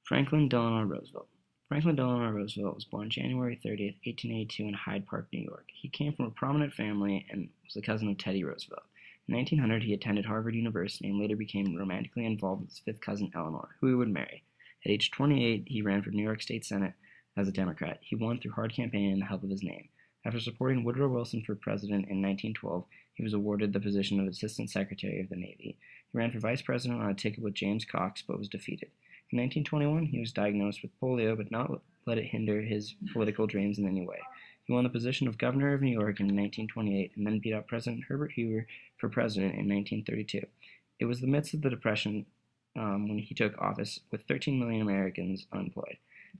Franklin Delano Roosevelt. Franklin Delano Roosevelt was born January 30th, 1882 in Hyde Park, New York. He came from a prominent family and was the cousin of Teddy Roosevelt. In 1900, he attended Harvard University and later became romantically involved with his fifth cousin Eleanor, who he would marry. At age 28, he ran for New York State Senate as a Democrat. He won through hard campaigning and the help of his name. After supporting Woodrow Wilson for president in 1912, he was awarded the position of Assistant Secretary of the Navy. He ran for vice president on a ticket with James Cox, but was defeated. In 1921, he was diagnosed with polio, but not let it hinder his political dreams in any way. He won the position of governor of New York in 1928 and then beat out President Herbert Hoover for president in 1932. It was the midst of the Depression when he took office, with 13 million Americans unemployed.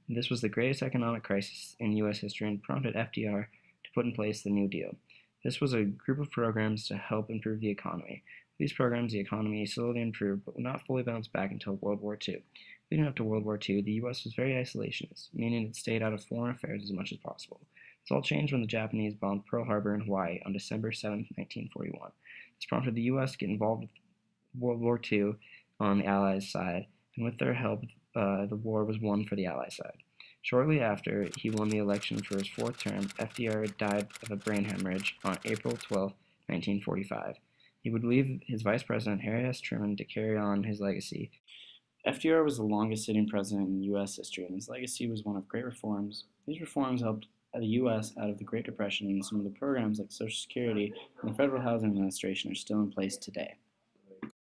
This was the greatest economic crisis in U.S. history and prompted FDR to put in place the New Deal. This was a group of programs to help improve the economy. With these programs, the economy slowly improved, but would not fully bounce back until World War II. Leading up to World War II, the U.S. was very isolationist, meaning it stayed out of foreign affairs as much as possible. This all changed when the Japanese bombed Pearl Harbor in Hawaii on December 7, 1941. This prompted the U.S. to get involved with World War II on the Allies' side, and with their help, the war was won for the Allies' side. Shortly after he won the election for his fourth term, FDR died of a brain hemorrhage on April 12, 1945. He would leave his vice president, Harry S. Truman, to carry on his legacy. FDR was the longest sitting president in U.S. history, and his legacy was one of great reforms. These reforms helped the U.S. out of the Great Depression, and some of the programs like Social Security and the Federal Housing Administration are still in place today.